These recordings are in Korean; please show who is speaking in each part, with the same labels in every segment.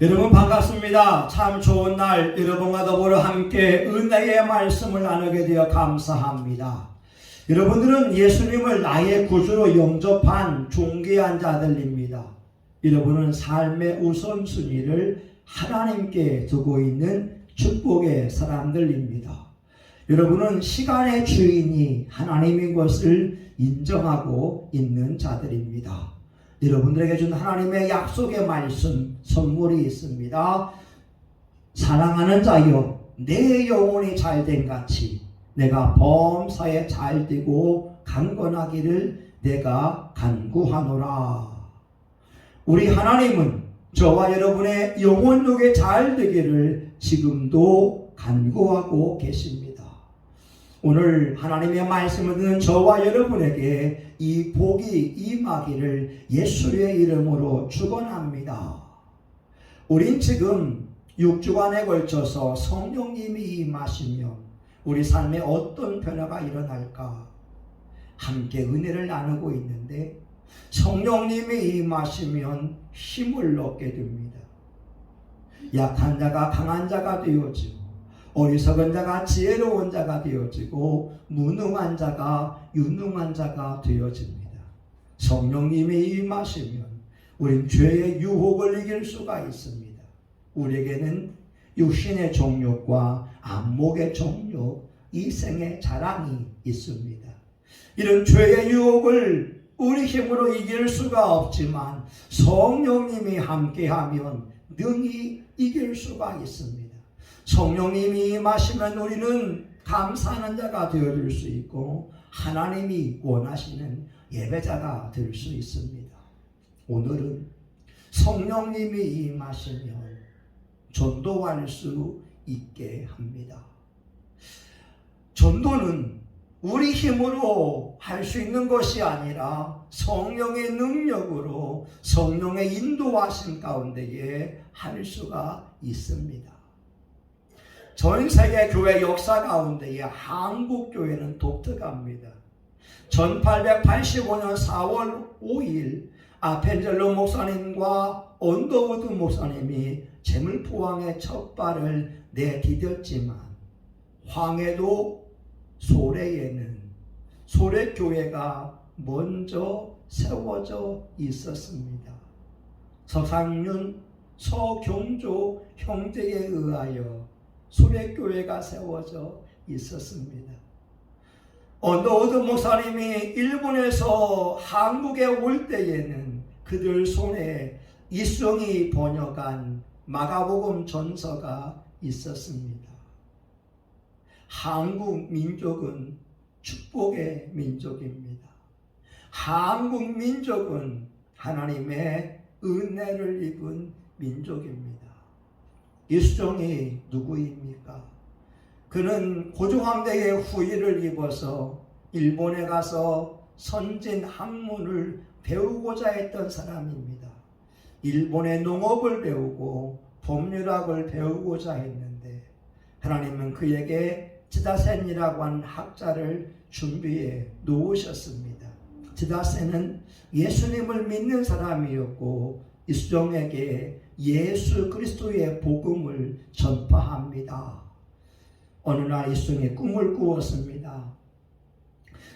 Speaker 1: 여러분 반갑습니다. 참 좋은 날 여러분과 더불어 함께 은혜의 말씀을 나누게 되어 감사합니다. 여러분들은 예수님을 나의 구주로 영접한 존귀한 자들입니다. 여러분은 삶의 우선순위를 하나님께 두고 있는 축복의 사람들입니다. 여러분은 시간의 주인이 하나님인 것을 인정하고 있는 자들입니다. 여러분들에게 준 하나님의 약속의 말씀, 선물이 있습니다. 사랑하는 자여, 내 영혼이 잘된 같이 내가 범사에 잘되고 강건하기를 내가 간구하노라. 우리 하나님은 저와 여러분의 영혼력에 잘되기를 지금도 간구하고 계십니다. 오늘 하나님의 말씀을 듣는 저와 여러분에게 이 복이 임하기를 예수의 이름으로 축원합니다. 우린 지금 6주간에 걸쳐서 성령님이 임하시면 우리 삶에 어떤 변화가 일어날까 함께 은혜를 나누고 있는데, 성령님이 임하시면 힘을 얻게 됩니다. 약한 자가 강한 자가 되어지고, 어리석은 자가 지혜로운 자가 되어지고, 무능한 자가 유능한 자가 되어집니다. 성령님이 임하시면 우린 죄의 유혹을 이길 수가 있습니다. 우리에게는 육신의 정욕과 안목의 정욕, 이생의 자랑이 있습니다. 이런 죄의 유혹을 우리 힘으로 이길 수가 없지만 성령님이 함께하면 능히 이길 수가 있습니다. 성령님이 임하시면 우리는 감사하는 자가 되어줄 수 있고 하나님이 원하시는 예배자가 될 수 있습니다. 오늘은 성령님이 임하시면 전도할 수 있게 합니다. 전도는 우리 힘으로 할 수 있는 것이 아니라 성령의 능력으로, 성령의 인도하심 가운데에 할 수가 있습니다. 전 세계 교회 역사 가운데에 한국 교회는 독특합니다. 1885년 4월 5일 아펜젤로 목사님과 언더우드 목사님이 재물포항에 첫 발을 내디뎠지만 황해도 소래에는 소래교회가 먼저 세워져 있었습니다. 서상윤, 서경조 형제에 의하여 소래교회가 세워져 있었습니다. 언더우드 목사님이 일본에서 한국에 올 때에는 그들 손에 이승이 번역한 마가복음 전서가 있었습니다. 한국 민족은 축복의 민족입니다. 한국 민족은 하나님의 은혜를 입은 민족입니다. 이수종이 누구입니까? 그는 고종황제의 후위를 입어서 일본에 가서 선진 학문을 배우고자 했던 사람입니다. 일본의 농업을 배우고 법률학을 배우고자 했는데 하나님은 그에게 지다센이라고 하는 학자를 준비해 놓으셨습니다. 지다센은 예수님을 믿는 사람이었고 이수종에게 예수 그리스도의 복음을 전파합니다. 어느 날 이수종이 꿈을 꾸었습니다.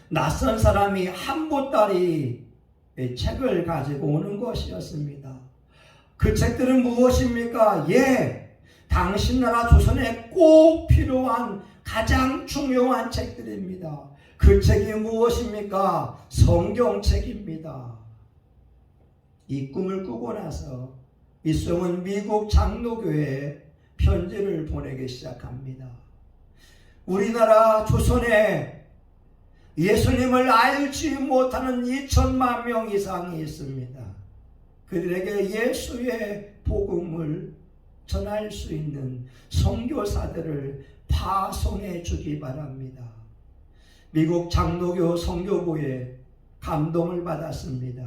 Speaker 1: 낯선 사람이 한 보따리 책을 가지고 오는 것이었습니다. 그 책들은 무엇입니까? 당신 나라 조선에 꼭 필요한 가장 중요한 책들입니다. 그 책이 무엇입니까? 성경책입니다. 이 꿈을 꾸고 나서 이수종은 미국 장로교회에 편지를 보내기 시작합니다. 우리나라 조선에 예수님을 알지 못하는 2천만 명 이상이 있습니다. 그들에게 예수의 복음을 전할 수 있는 선교사들을 파송해 주기 바랍니다. 미국 장로교 선교부에 감동을 받았습니다.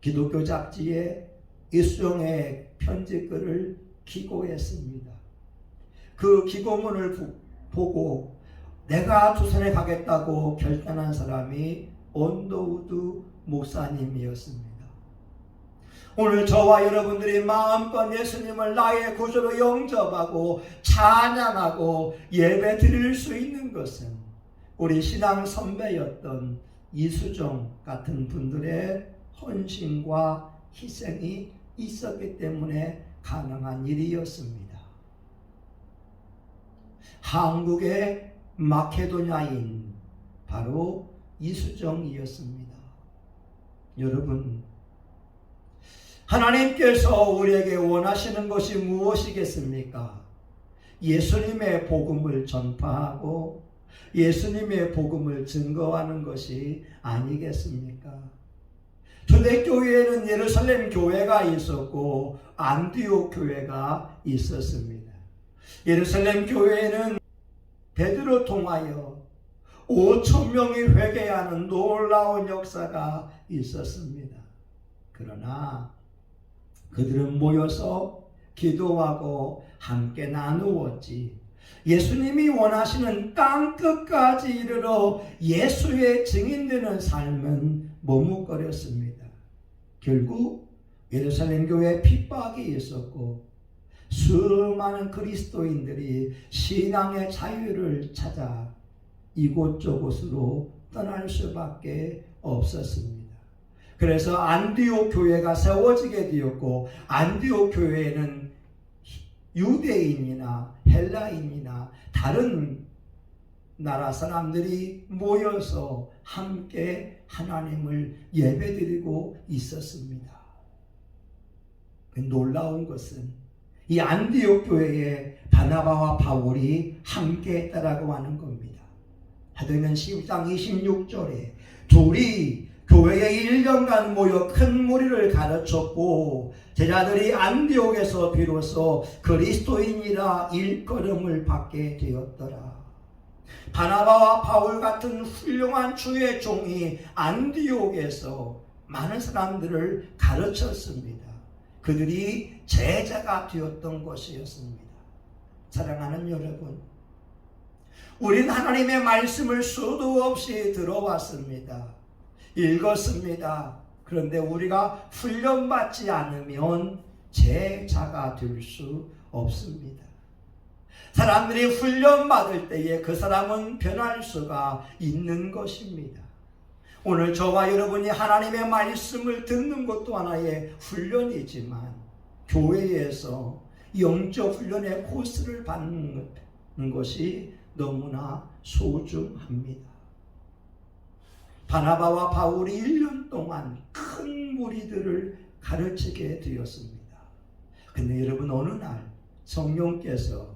Speaker 1: 기독교 잡지에 이수종의 편지글을 기고했습니다. 그 기고문을 보고 내가 조선에 가겠다고 결단한 사람이 언더우드 목사님이었습니다. 오늘 저와 여러분들이 마음껏 예수님을 나의 구주로 영접하고 찬양하고 예배 드릴 수 있는 것은 우리 신앙 선배였던 이수종 같은 분들의 헌신과 희생이 있었기 때문에 가능한 일이었습니다. 한국의 마케도냐인 바로 이수정이었습니다. 여러분, 하나님께서 우리에게 원하시는 것이 무엇이겠습니까? 예수님의 복음을 전파하고 예수님의 복음을 증거하는 것이 아니겠습니까? 초대교회에는 예루살렘 교회가 있었고 안디옥 교회가 있었습니다. 예루살렘 교회에는 베드로 통하여 5,000명이 회개하는 놀라운 역사가 있었습니다. 그러나 그들은 모여서 기도하고 함께 나누었지, 예수님이 원하시는 땅끝까지 이르러 예수의 증인되는 삶은 머뭇거렸습니다. 결국 예루살렘 교회에 핍박이 있었고 수많은 그리스도인들이 신앙의 자유를 찾아 이곳저곳으로 떠날 수밖에 없었습니다. 그래서 안디옥 교회가 세워지게 되었고, 안디옥 교회에는 유대인이나 헬라인이나 다른 나라 사람들이 모여서 함께 하나님을 예배드리고 있었습니다. 놀라운 것은 이 안디옥 교회에 바나바와 바울이 함께 했다라고 하는 겁니다. 사도행전 10장 26절에 둘이 교회에 1년간 모여 큰 무리를 가르쳤고 제자들이 안디옥에서 비로소 그리스도인이라 일컬음을 받게 되었더라. 바나바와 바울 같은 훌륭한 주의 종이 안디옥에서 많은 사람들을 가르쳤습니다. 그들이 제자가 되었던 것이었습니다. 사랑하는 여러분, 우린 하나님의 말씀을 수도 없이 들어왔습니다. 읽었습니다. 그런데 우리가 훈련받지 않으면 제자가 될 수 없습니다. 사람들이 훈련받을 때에 그 사람은 변할 수가 있는 것입니다. 오늘 저와 여러분이 하나님의 말씀을 듣는 것도 하나의 훈련이지만 교회에서 영적 훈련의 코스를 받는 것이 너무나 소중합니다. 바나바와 바울이 1년 동안 큰 무리들을 가르치게 되었습니다. 근데 여러분, 어느 날 성령께서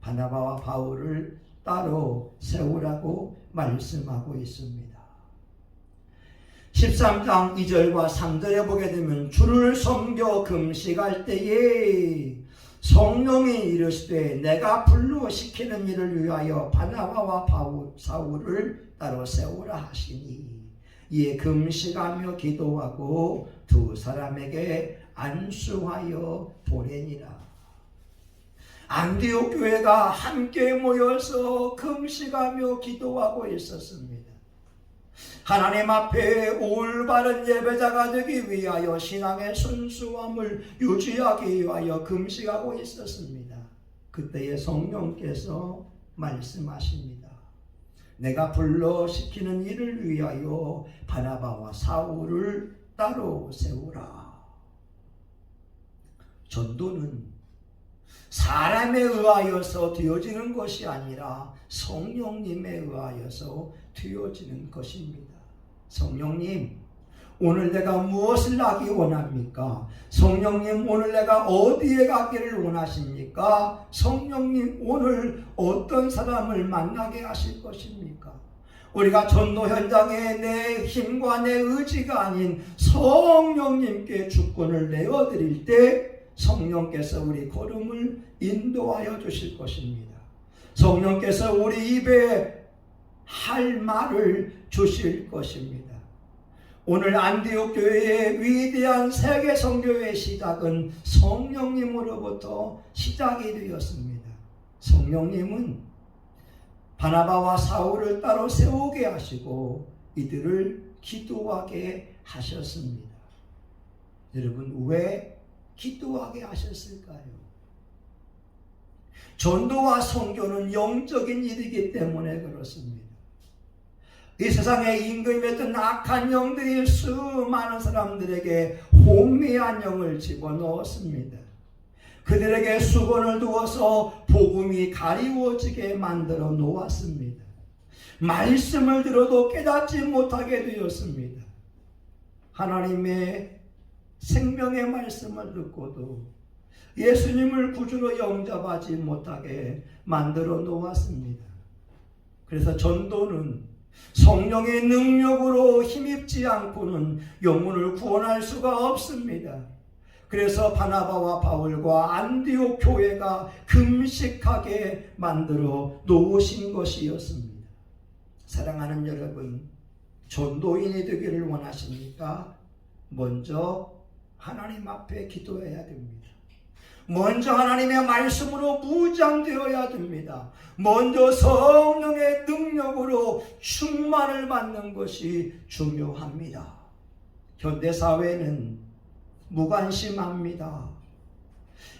Speaker 1: 바나바와 바울을 따로 세우라고 말씀하고 있습니다. 13장 2절과 3절에 보게 되면 주를 섬겨 금식할 때에 성령이 이르시되 내가 불러 시키는 일을 위하여 바나바와 사울을 따로 세우라 하시니 이에 금식하며 기도하고 두 사람에게 안수하여 보내니라. 안디옥 교회가 함께 모여서 금식하며 기도하고 있었습니다. 하나님 앞에 올바른 예배자가 되기 위하여 신앙의 순수함을 유지하기 위하여 금식하고 있었습니다. 그때에 성령께서 말씀하십니다. 내가 불러 시키는 일을 위하여 바나바와 사울을 따로 세우라. 전도는 사람에 의하여서 되어지는 것이 아니라 성령님에 의하여서 되어지는 것입니다. 성령님, 오늘 내가 무엇을 하기 원합니까? 성령님, 오늘 내가 어디에 가기를 원하십니까? 성령님, 오늘 어떤 사람을 만나게 하실 것입니까? 우리가 전도 현장에 내 힘과 내 의지가 아닌 성령님께 주권을 내어드릴 때 성령께서 우리 걸음을 인도하여 주실 것입니다. 성령께서 우리 입에 할 말을 주실 것입니다. 오늘 안디옥 교회의 위대한 세계 선교의 시작은 성령님으로부터 시작이 되었습니다. 성령님은 바나바와 사울을 따로 세우게 하시고 이들을 기도하게 하셨습니다. 여러분, 왜 기도하게 하셨을까요? 전도와 선교는 영적인 일이기 때문에 그렇습니다. 이 세상에 임금이었던 악한 영들이 수많은 사람들에게 혼미한 영을 집어넣었습니다. 그들에게 수건을 두어서 복음이 가리워지게 만들어 놓았습니다. 말씀을 들어도 깨닫지 못하게 되었습니다. 하나님의 생명의 말씀을 듣고도 예수님을 구주로 영접하지 못하게 만들어 놓았습니다. 그래서 전도는 성령의 능력으로 힘입지 않고는 영혼을 구원할 수가 없습니다. 그래서 바나바와 바울과 안디옥 교회가 금식하게 만들어 놓으신 것이었습니다. 사랑하는 여러분, 전도인이 되기를 원하십니까? 먼저 하나님 앞에 기도해야 됩니다. 먼저 하나님의 말씀으로 무장되어야 됩니다. 먼저 성령의 능력으로 충만을 받는 것이 중요합니다. 현대사회는 무관심합니다.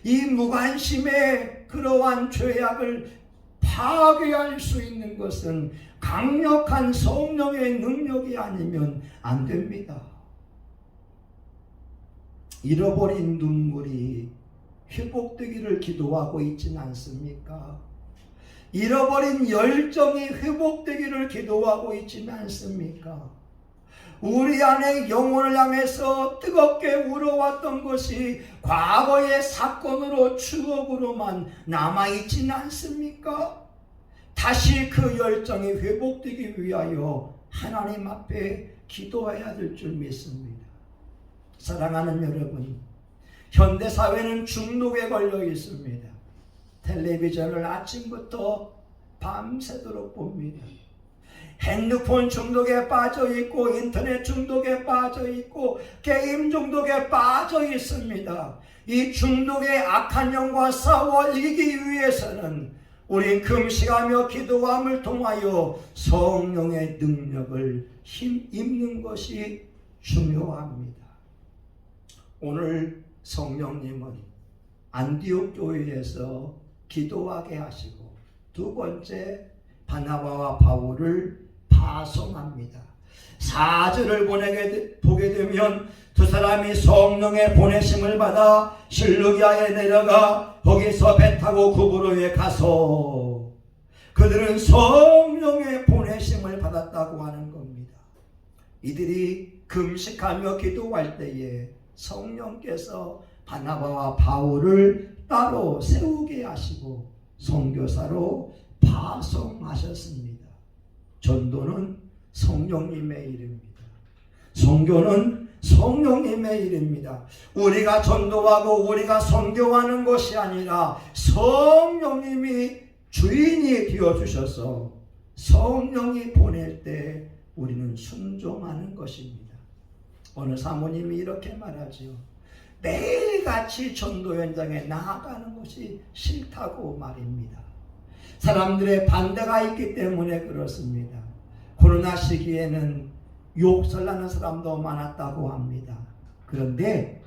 Speaker 1: 이 무관심의 그러한 죄악을 파괴할 수 있는 것은 강력한 성령의 능력이 아니면 안 됩니다. 잃어버린 눈물이 회복되기를 기도하고 있지는 않습니까? 잃어버린 열정이 회복되기를 기도하고 있지는 않습니까? 우리 안에 영혼을 향해서 뜨겁게 울어왔던 것이 과거의 사건으로 추억으로만 남아있지는 않습니까? 다시 그 열정이 회복되기 위하여 하나님 앞에 기도해야 될 줄 믿습니다. 사랑하는 여러분, 현대사회는 중독에 걸려 있습니다. 텔레비전을 아침부터 밤새도록 봅니다. 핸드폰 중독에 빠져 있고 인터넷 중독에 빠져 있고 게임 중독에 빠져 있습니다. 이 중독의 악한 영과 싸워 이기기 위해서는 우린 금식하며 기도함을 통하여 성령의 능력을 힘입는 것이 중요합니다. 오늘 성령님은 안디옥 교회에서 기도하게 하시고, 두 번째 바나바와 바울을 파송합니다. 4절을 보게 되면 두 사람이 성령의 보내심을 받아 실루기아에 내려가 거기서 배 타고 구브로에 가서 그들은 성령의 보내심을 받았다고 하는 겁니다. 이들이 금식하며 기도할 때에 성령께서 바나바와 바울을 따로 세우게 하시고 선교사로 파송하셨습니다. 전도는 성령님의 일입니다. 선교는 성령님의 일입니다. 우리가 전도하고 우리가 선교하는 것이 아니라 성령님이 주인이 되어주셔서 성령이 보낼 때 우리는 순종하는 것입니다. 어느 사모님이 이렇게 말하죠. 매일같이 전도 현장에 나아가는 것이 싫다고 말입니다. 사람들의 반대가 있기 때문에 그렇습니다. 코로나 시기에는 욕설하는 사람도 많았다고 합니다. 그런데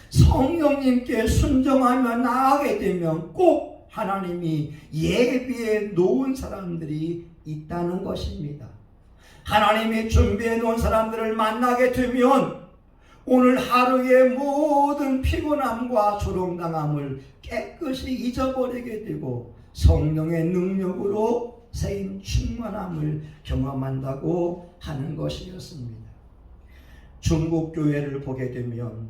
Speaker 1: 성령님께 순종하며 나아가게 되면 꼭 하나님이 예비해 놓은 사람들이 있다는 것입니다. 하나님이 준비해 놓은 사람들을 만나게 되면 오늘 하루의 모든 피곤함과 조롱당함을 깨끗이 잊어버리게 되고 성령의 능력으로 세임 충만함을 경험한다고 하는 것이었습니다. 중국 교회를 보게 되면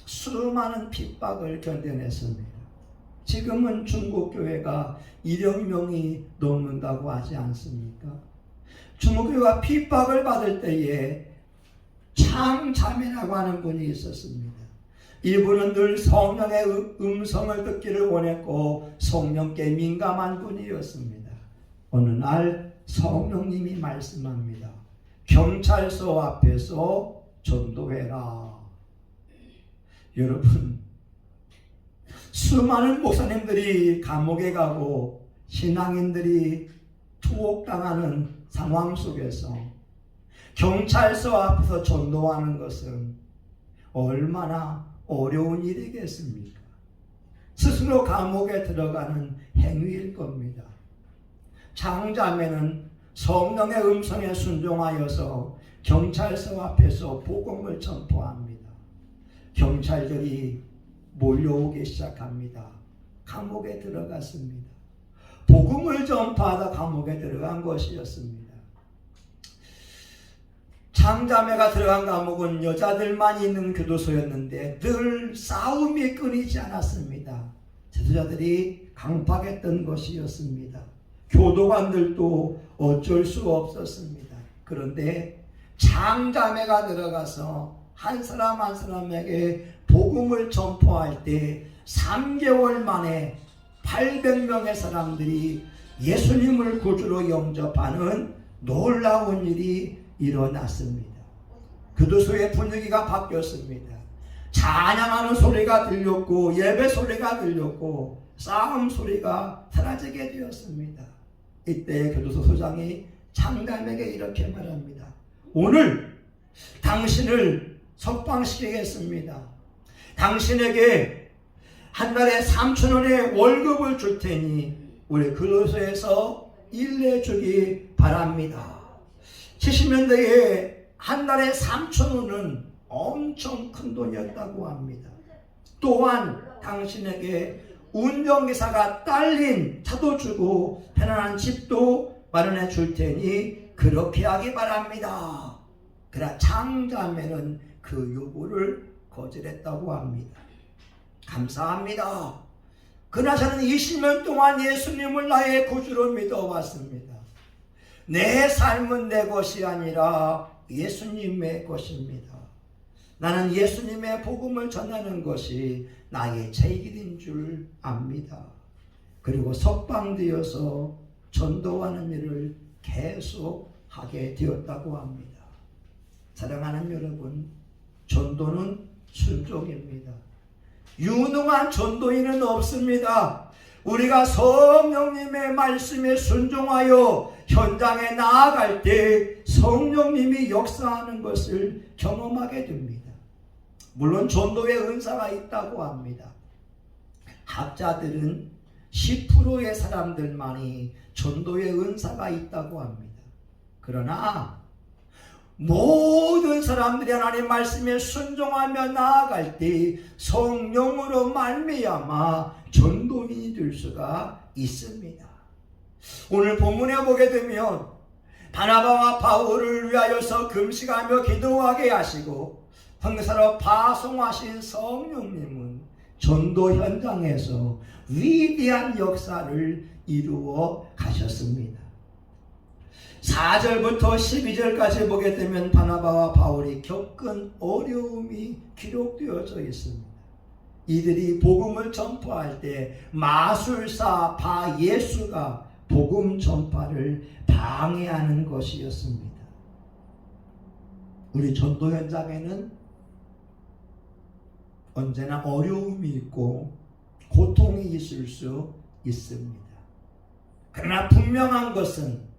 Speaker 1: 수많은 핍박을 견뎌냈습니다. 지금은 중국 교회가 1억 명이 넘는다고 하지 않습니까? 중국 교회가 핍박을 받을 때에 창자매라고 하는 분이 있었습니다. 이분은 늘 성령의 음성을 듣기를 원했고 성령께 민감한 분이었습니다. 어느 날 성령님이 말씀합니다. 경찰서 앞에서 전도해라. 여러분, 수많은 목사님들이 감옥에 가고 신앙인들이 투옥당하는 상황 속에서 경찰서 앞에서 전도하는 것은 얼마나 어려운 일이겠습니까? 스스로 감옥에 들어가는 행위일 겁니다. 장자매는 성령의 음성에 순종하여서 경찰서 앞에서 복음을 전포합니다. 경찰들이 몰려오기 시작합니다. 감옥에 들어갔습니다. 복음을 전파하다 감옥에 들어간 것이었습니다. 장자매가 들어간 감옥은 여자들만 있는 교도소였는데 늘 싸움이 끊이지 않았습니다. 지도자들이 강팍했던 것이었습니다. 교도관들도 어쩔 수 없었습니다. 그런데 장자매가 들어가서 한 사람 한 사람에게 복음을 전포할 때 3개월 만에 800명의 사람들이 예수님을 구주로 영접하는 놀라운 일이 일어났습니다. 교도소의 분위기가 바뀌었습니다. 찬양하는 소리가 들렸고 예배 소리가 들렸고 싸움 소리가 사라지게 되었습니다. 이때 교도소 소장이 장자매에게 이렇게 말합니다. 오늘 당신을 석방시키겠습니다. 당신에게 한 달에 3,000원의 월급을 줄 테니 우리 교도소에서 일내주기 바랍니다. 70년대에 한 달에 3,000원은 엄청 큰 돈이었다고 합니다. 또한 당신에게 운전기사가 딸린 차도 주고 편안한 집도 마련해 줄 테니 그렇게 하기 바랍니다. 그러나 장자매는 그 요구를 거절했다고 합니다. 감사합니다. 그러나 저는 20년 동안 예수님을 나의 구주로 믿어왔습니다. 내 삶은 내 것이 아니라 예수님의 것입니다. 나는 예수님의 복음을 전하는 것이 나의 제일인 줄 압니다. 그리고 석방되어서 전도하는 일을 계속 하게 되었다고 합니다. 사랑하는 여러분, 전도는 순종입니다. 유능한 전도인은 없습니다. 우리가 성령님의 말씀에 순종하여 현장에 나아갈 때 성령님이 역사하는 것을 경험하게 됩니다. 물론 전도의 은사가 있다고 합니다. 학자들은 10%의 사람들만이 전도의 은사가 있다고 합니다. 그러나 모든 사람들이 하나님 말씀에 순종하며 나아갈 때 성령으로 말미암아 전도인이 될 수가 있습니다. 오늘 본문에 보게 되면 바나바와 바울을 위하여서 금식하며 기도하게 하시고 황사로 파송하신 성령님은 전도 현장에서 위대한 역사를 이루어 가셨습니다. 4절부터 12절까지 보게 되면 바나바와 바울이 겪은 어려움이 기록되어져 있습니다. 이들이 복음을 전파할 때 마술사 바예수가 복음 전파를 방해하는 것이었습니다. 우리 전도 현장에는 언제나 어려움이 있고 고통이 있을 수 있습니다. 그러나 분명한 것은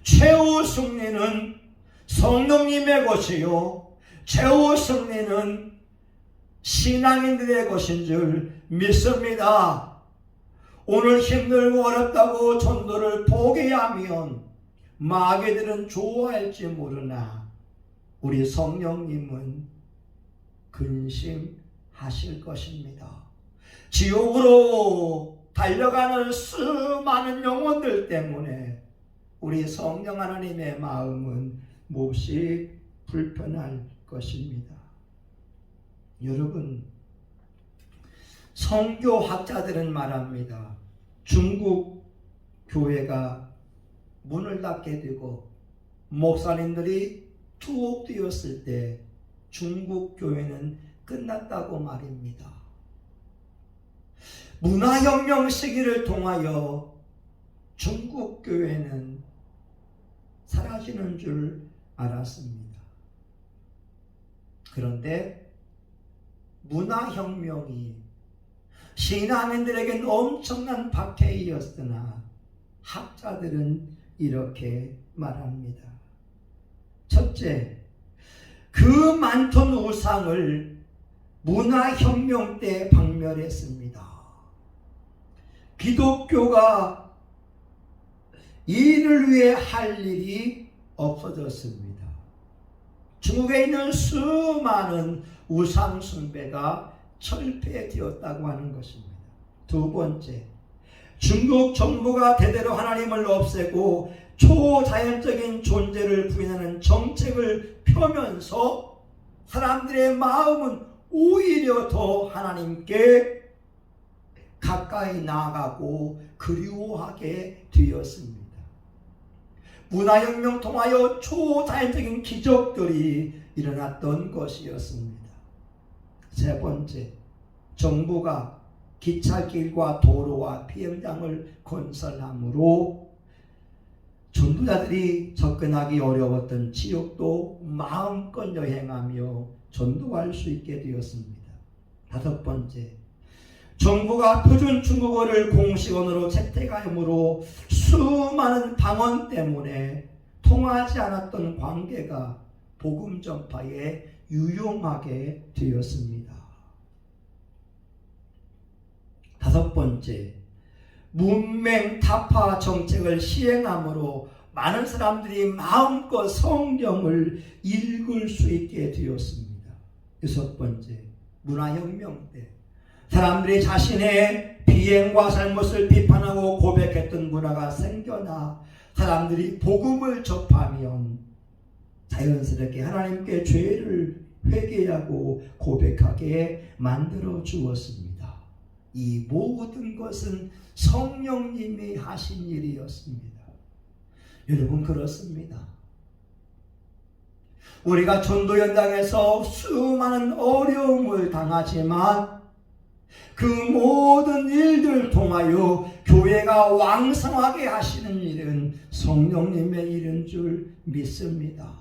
Speaker 1: 최후 승리는 성령님의 것이요 최후 승리는 신앙인들의 것인 줄 믿습니다. 오늘 힘들고 어렵다고 전도를 포기하면 마귀들은 좋아할지 모르나 우리 성령님은 근심하실 것입니다. 지옥으로 달려가는 수많은 영혼들 때문에 우리 성령 하나님의 마음은 몹시 불편할 것입니다. 여러분, 선교학자들은 말합니다. 중국 교회가 문을 닫게 되고 목사님들이 투옥되었을 때 중국 교회는 끝났다고 말입니다. 문화혁명 시기를 통하여 중국 교회는 사라지는 줄 알았습니다. 그런데 문화혁명이 신앙인들에겐 엄청난 박해이었으나 학자들은 이렇게 말합니다. 첫째, 그 많던 우상을 문화혁명 때 박멸했습니다. 기독교가 이를 위해 할 일이 없어졌습니다. 중국에 있는 수많은 우상 숭배가 철폐되었다고 하는 것입니다. 두 번째, 중국 정부가 대대로 하나님을 없애고 초자연적인 존재를 부인하는 정책을 펴면서 사람들의 마음은 오히려 더 하나님께 가까이 나아가고 그리워하게 되었습니다. 문화혁명 통하여 초자연적인 기적들이 일어났던 것이었습니다. 세 번째, 정부가 기찻길과 도로와 비행장을 건설함으로 전도자들이 접근하기 어려웠던 지역도 마음껏 여행하며 전도할 수 있게 되었습니다. 다섯 번째, 정부가 표준 중국어를 공식 언어로 채택하므로 수많은 방언 때문에 통하지 않았던 관계가 복음 전파에 유용하게 되었습니다. 다섯 번째, 문맹 타파 정책을 시행함으로 많은 사람들이 마음껏 성경을 읽을 수 있게 되었습니다. 여섯 번째, 문화혁명 때 사람들이 자신의 비행과 잘못을 비판하고 고백했던 문화가 생겨나 사람들이 복음을 접하면 자연스럽게 하나님께 죄를 회개하고 고백하게 만들어 주었습니다. 이 모든 것은 성령님이 하신 일이었습니다. 여러분, 그렇습니다. 우리가 전도 현장에서 수많은 어려움을 당하지만 그 모든 일들을 통하여 교회가 왕성하게 하시는 일은 성령님의 일인 줄 믿습니다.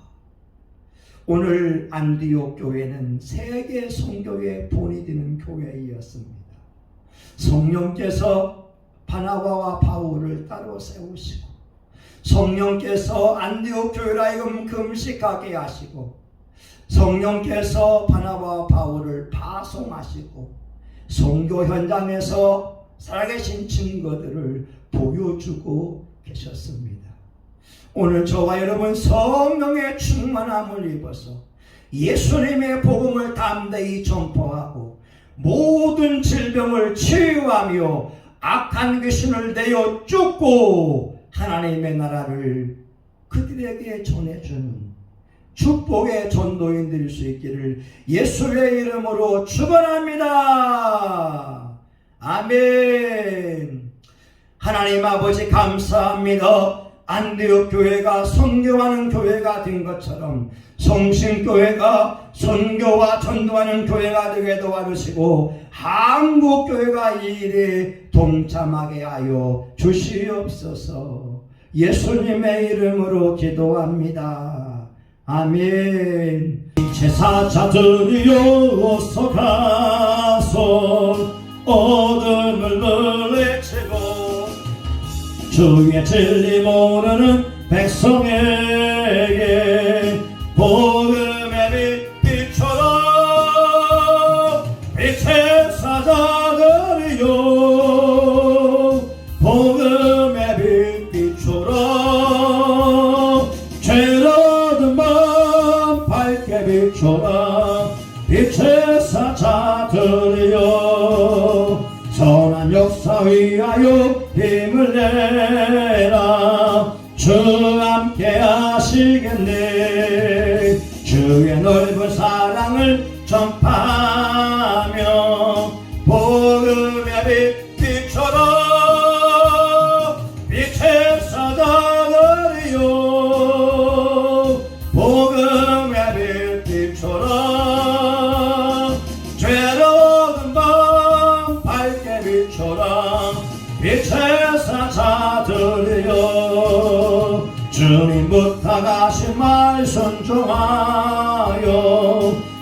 Speaker 1: 오늘 안디옥 교회는 세계 선교의 본이 되는 교회였습니다. 성령께서 바나바와 바울을 따로 세우시고 성령께서 안디옥 교회를 하여금 금식하게 하시고 성령께서 바나바와 바울을 파송하시고 선교 현장에서 살아계신 증거들을 보여주고 계셨습니다. 오늘 저와 여러분 성령의 충만함을 입어서 예수님의 복음을 담대히 전파하고 모든 질병을 치유하며 악한 귀신을 내어 쫓고 하나님의 나라를 그들에게 전해주는 축복의 전도인들일 수 있기를 예수의 이름으로 축원합니다. 아멘. 하나님 아버지 감사합니다. 안디옥 교회가 선교하는 교회가 된 것처럼 성신교회가 선교와 전도하는 교회가 되게 도와주시고 한국교회가 이 일에 동참하게 하여 주시옵소서. 예수님의 이름으로 기도합니다. 아멘. 제사자들이여 어서 가서 어둠을 물리치고 주의 진리 모르는 백성에게 복음의 빛 비춰라. 빛의 사자들이여 복음의 빛 비춰라. 죄로든 밤 밝게 비춰라. 빛의 사자들이여 선한 역사 위하여 힘을 내라. 주 함께 하시겠네. 주의 넓은 사랑을 전파하며 복음의 빛 비춰라. 빛의 사자들이여 복음의 빛 비춰라. 죄로운 밤 밝게 비춰라. 빛의 사자들이여 주님 부탁하신 말 순종하여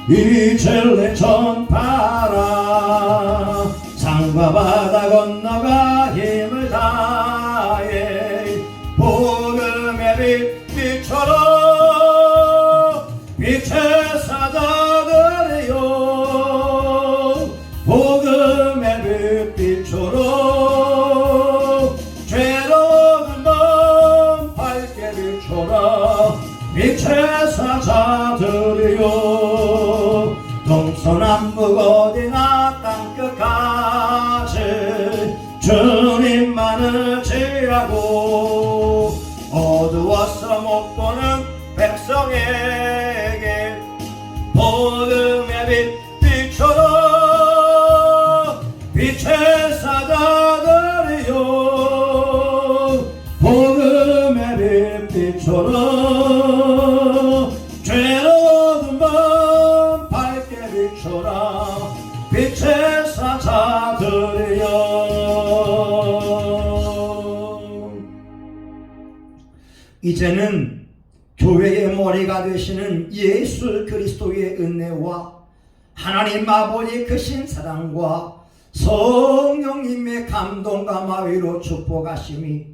Speaker 1: 이 진리 전파라. 산과 바다 건너가 힘을 다해 복음의 빛 비춰라. 빛의 사자들이여 빛의 사자들이여 복음의 빛비춰라 죄로운 밤 밝게 비춰라 빛의 사자들이여. 이제는 교회의 머리가 되시는 예수 그리스도의 은혜와 하나님 아버지의 크신 사랑과 성령님의 감동과 마위로 축복하심이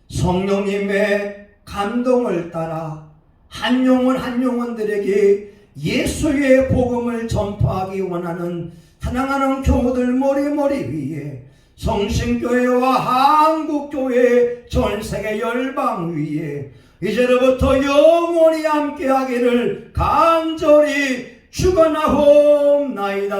Speaker 1: 성령님의 감동을 따라 한 영혼 한 영혼들에게 예수의 복음을 전파하기 원하는 사랑하는 교우들 머리 위에 성신교회와 한국교회 전세계 열방 위에 이제로부터 영원히 함께하기를 간절히 축원하옵나이다.